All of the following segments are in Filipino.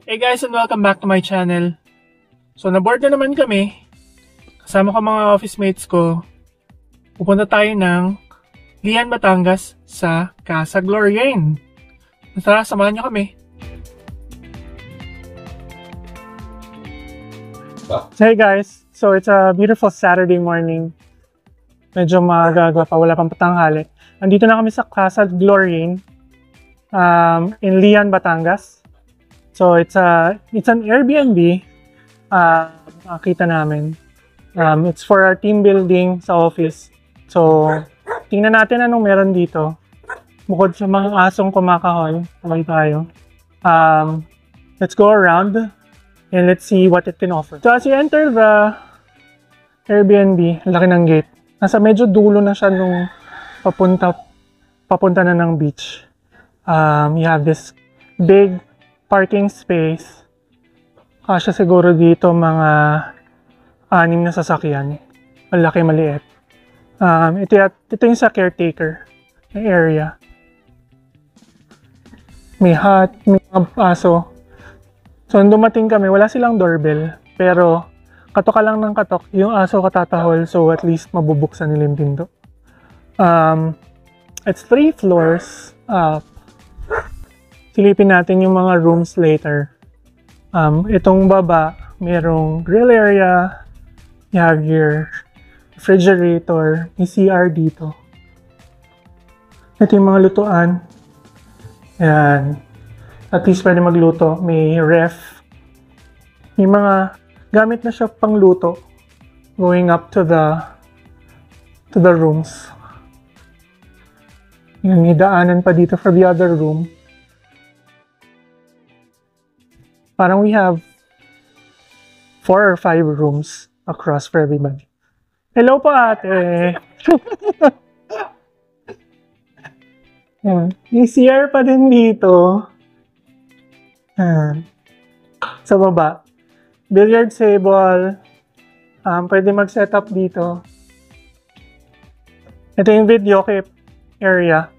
Hey guys, and welcome back to my channel. So na-board na naman kami. Kasama ko mga office mates ko. Pupunta tayo ng Lian, Batangas sa Casa Glorian. Tara, samahan nyo kami. So hey guys, so it's a beautiful Saturday morning. Medyo maaga pa, wala pang patanghali. Andito na kami sa Casa Glorian in Lian, Batangas. So it's an Airbnb. Nakita namin. It's for our team building sa office. So tingnan natin anong meron dito. Bukod sa mga asong kumakahon, sabay tayo. Let's go around and let's see what it can offer. So as you enter the Airbnb, laki ng gate. Nasa medyo dulo na siya nung papunta na ng beach. You have this big parking space. Kasya siguro dito mga 6 na sasakyan. Malaki, maliit. Ito yung sa caretaker na area. May hut, may mga aso. So, nung dumating kami, wala silang doorbell. Pero, katok ka lang ng katok, yung aso katatahol. So, at least mabubuksan nila yung pinto. It's 3 floors up. Silipin natin yung mga rooms later. Itong baba, merong grill area. You have your refrigerator. May CR dito. Ito yung mga lutuan. Ayan. At least pwede magluto. May ref. May mga gamit na siya pang luto. Going up to the rooms. May daanan pa dito for the other room. Parang we have 4 or 5 rooms across for everybody. Hello po ate! May CR pa din dito. Sa baba. Billiard table. Pwede mag-set up dito. Ito yung videoke area.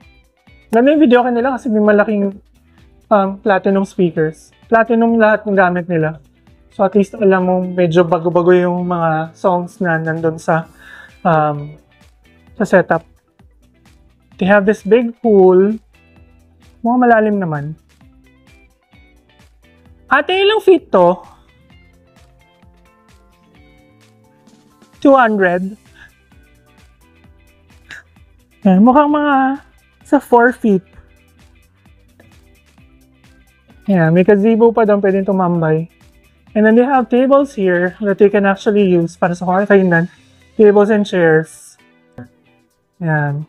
Ganda yung videoke nila kasi may malaking platinum speakers. Platinum lahat ng gamit nila. So at least alam mo medyo bago-bago yung mga songs na nandun sa setup. They have this big pool. Mukhang malalim naman. Ate, ilang feet to? 200. Yan, mukhang mga sa 4 feet. Yeah, may gazebo pa doon, pwedeng tumambay. And then they have tables here that you can actually use para sa kainan. Tables and chairs. Yan.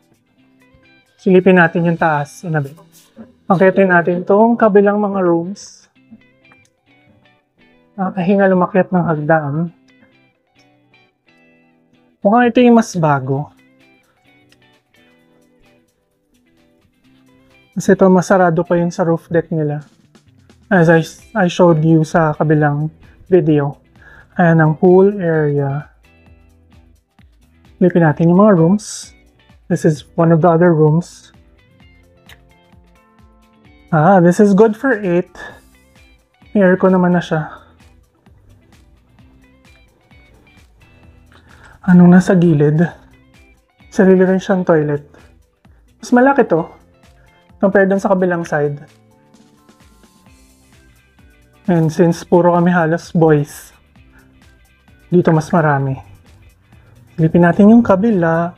Silipin natin yung taas. Akitin natin itong kabilang mga rooms. Nakahinga lumakyat ng hagdan. Mukhang ito yung mas bago. Kasi ito masarado pa yung sa roof deck nila. As I showed you sa kabilang video. Ayan ang pool area. Lipin natin yung mga rooms. This is one of the other rooms. This is good for 8. May aircon naman na siya. Anong nasa gilid? Sarili rin siyang toilet. Mas malaki to. Compared dun sa kabilang side. And since puro kami halos boys, dito mas marami. Silipin natin yung kabila.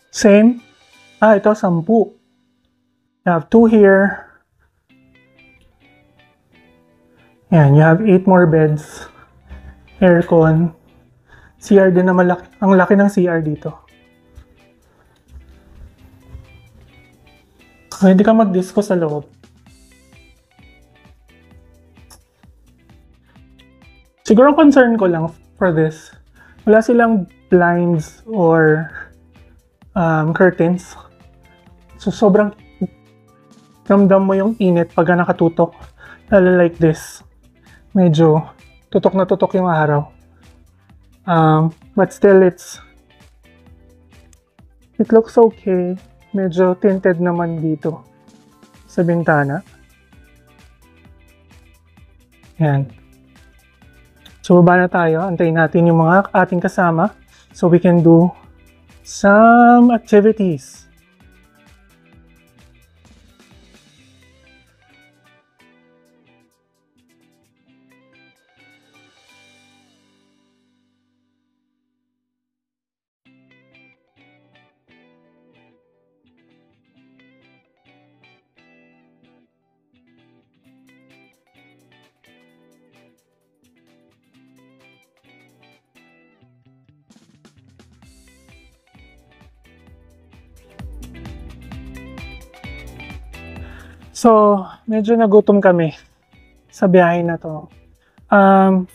Same. Ito 10. You have 2 here. Yan, you have 8 more beds. Aircon. CR din na malaki. Ang laki ng CR dito. Pwede ka mag-disco sa loob. Siguro concern ko lang for this. Wala silang blinds or curtains. So sobrang ramdam mo yung init pag nakatutok. Lalo like this. Medyo tutok na tutok yung araw. But still, it looks okay. Medyo tinted naman dito sa bintana. Yan. So, baba na tayo. Antayin natin yung mga ating kasama so we can do some activities. So, medyo nagutom kami sa biyahe na to. 4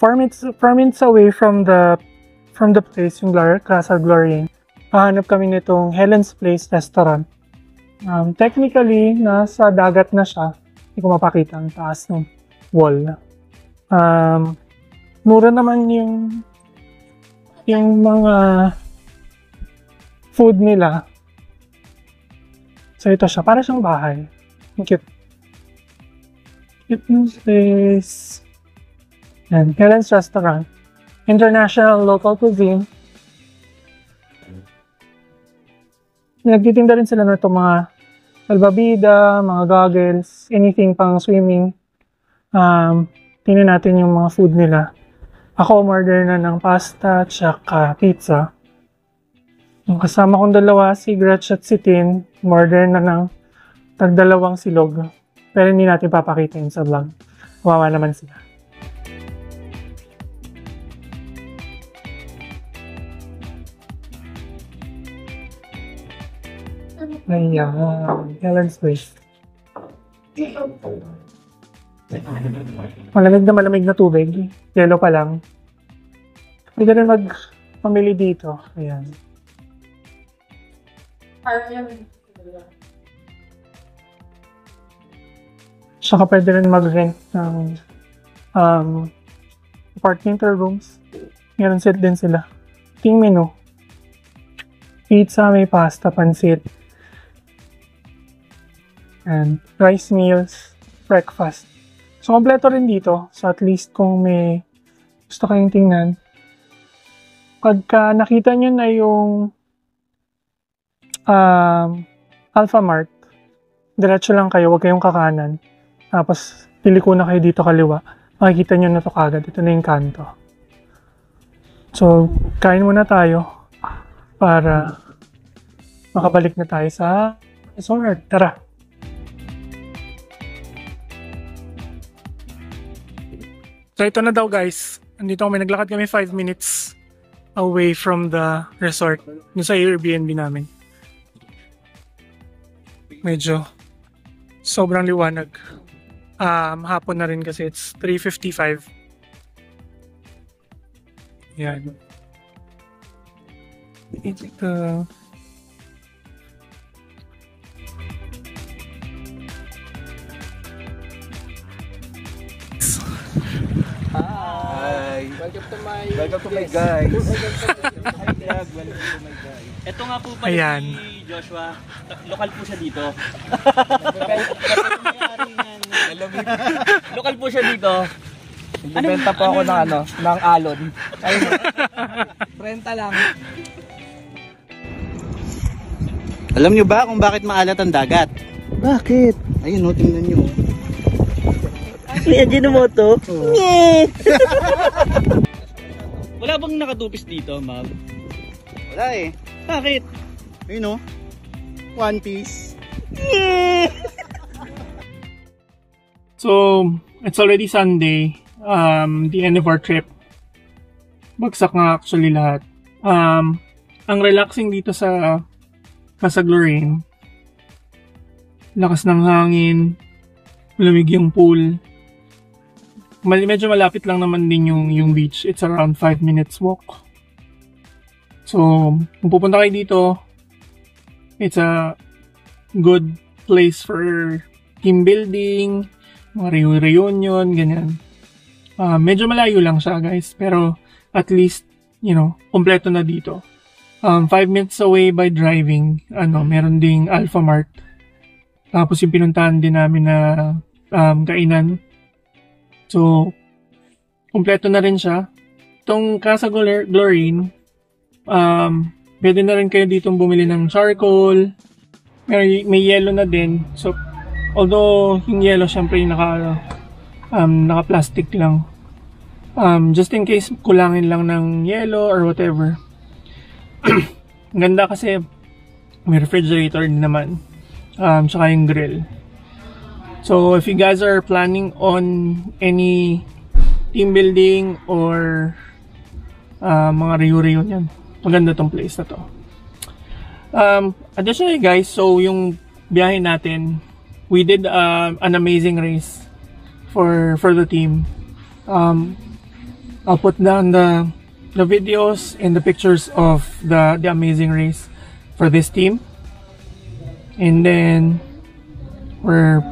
minutes away from the place, yung Castle Glory, hahanap kami nitong Helen's Place Restaurant. Technically, nasa dagat na siya. Hindi ko mapakita ang taas ng wall. Mura naman yung mga food nila. So, ito siya. Para siyang bahay. Cute. Cute place. And Helen's Restaurant. International local cuisine. Nagtitinda rin sila nito mga salbabida, mga goggles, anything pang swimming. Tingnan natin yung mga food nila. Ako, order na ng pasta, tsaka pizza. Yung kasama kong dalawa, si Gretch at si Tin, order na ng tag-2 silog. Pero hindi natin papakita yun sa vlog. Kawawa naman sila. Ayan. Helen's Place. Malamig na tubig. Yellow pa lang. Pwede rin mag-pamili dito. Ayan. Saka pwede rin mag-rent ng apartment or rooms. Meron set din sila. King menu. Pizza, may pasta, pansit. And rice meals, breakfast. So, kompleto rin dito. So, at least kung may gusto kayong tingnan. Pagka nakita nyo na yung Alphamart, diretso lang kayo, huwag kayong kakanan. Tapos, piliko na kayo dito kaliwa. Makikita nyo na to kagad. Ito na yung kanto. So, kain muna tayo para makabalik na tayo sa resort. Tara! So, ito na daw guys. Andito kami, naglakad kami 5 minutes away from the resort. Doon sa Airbnb namin. Medyo sobrang liwanag. Hapon na rin kasi it's 3:55. Yan. Ito. Hi! Welcome to my guys! Welcome to my guys! Ito nga po pala Ayan. si Joshua. Lokal po siya dito. Lokal po siya dito. Nagbibenta po ako ng ng alon. Renta lang. Alam nyo ba kung bakit maalat ang dagat? Bakit? Ayun o, tingnan nyo. Kuya Ginomoto? Wala bang nakatupis dito, ma'am? Wala eh. Bakit? Ayun o. One Piece. So, it's already Sunday. The end of our trip. Bagsak nga actually lahat. Ang relaxing dito sa Castle Glory. Lakas ng hangin. Malamig yung pool. Medyo malapit lang naman din yung beach. It's around 5 minutes walk. So, kung pupunta kayo dito, it's a good place for team building, mga reunion, ganyan. Medyo malayo lang siya guys, pero at least kompleto na dito. 5 minutes away by driving, meron ding Alphamart. Tapos yung pinuntahan din namin na kainan. So, kompleto na rin siya. Itong Casa Glorine, pwede na rin kayo ditong bumili ng charcoal. May yellow na din. So, although yung yellow syempre naka-plastic lang. Just in case kulangin lang ng yellow or whatever. Ganda kasi may refrigerator din naman. Tsaka yung grill. So if you guys are planning on any team building or mga reunion, maganda tong place na to. Additionally guys, so yung biyahe natin, we did an amazing race for the team. I'll put down the videos and the pictures of the amazing race for this team, and then we're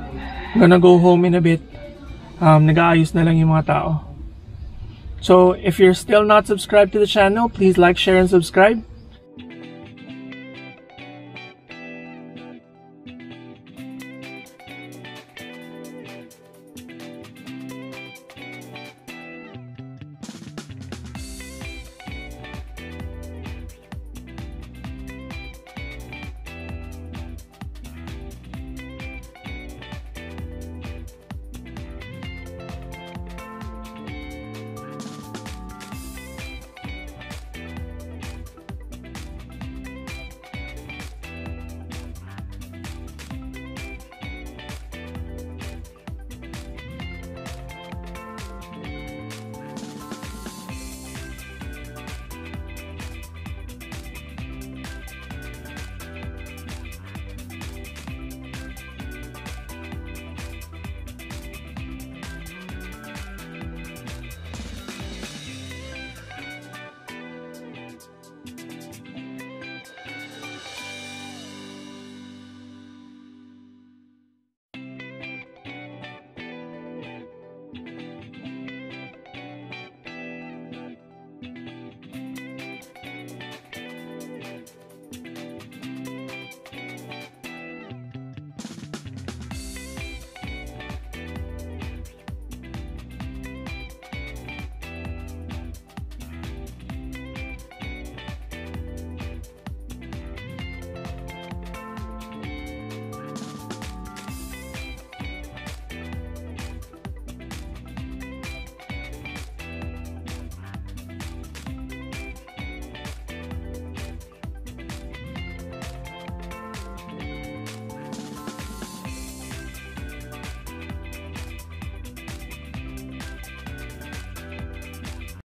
gonna go home in a bit. Nag-aayos na lang yung mga tao. So if you're still not subscribed to the channel, please like, share, and subscribe.